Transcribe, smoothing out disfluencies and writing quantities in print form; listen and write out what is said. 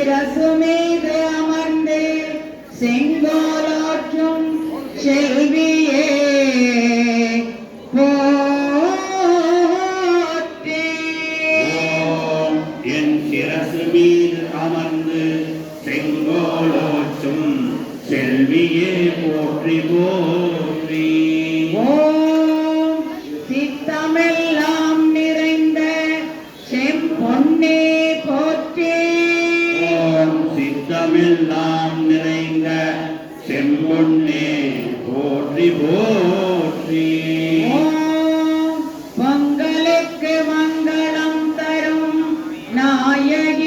சிரசுமீது அமர்ந்து செங்கோலாற்றும் செல்வியே போற்றி. என் சிரசு மீது அமர்ந்து செங்கோலோற்றும் செல்வியே போற்றி போற்றி. ஓம் சித்தமெல்லாம் நிறைந்த செம்பொன்னே போற்றி. ஓம் சித்தமெல்லாம் நிறைந்த செம்பொன்னே போற்றி போற்றி. ஓம் பொங்கலுக்கு மங்களம் தரும் நாயகி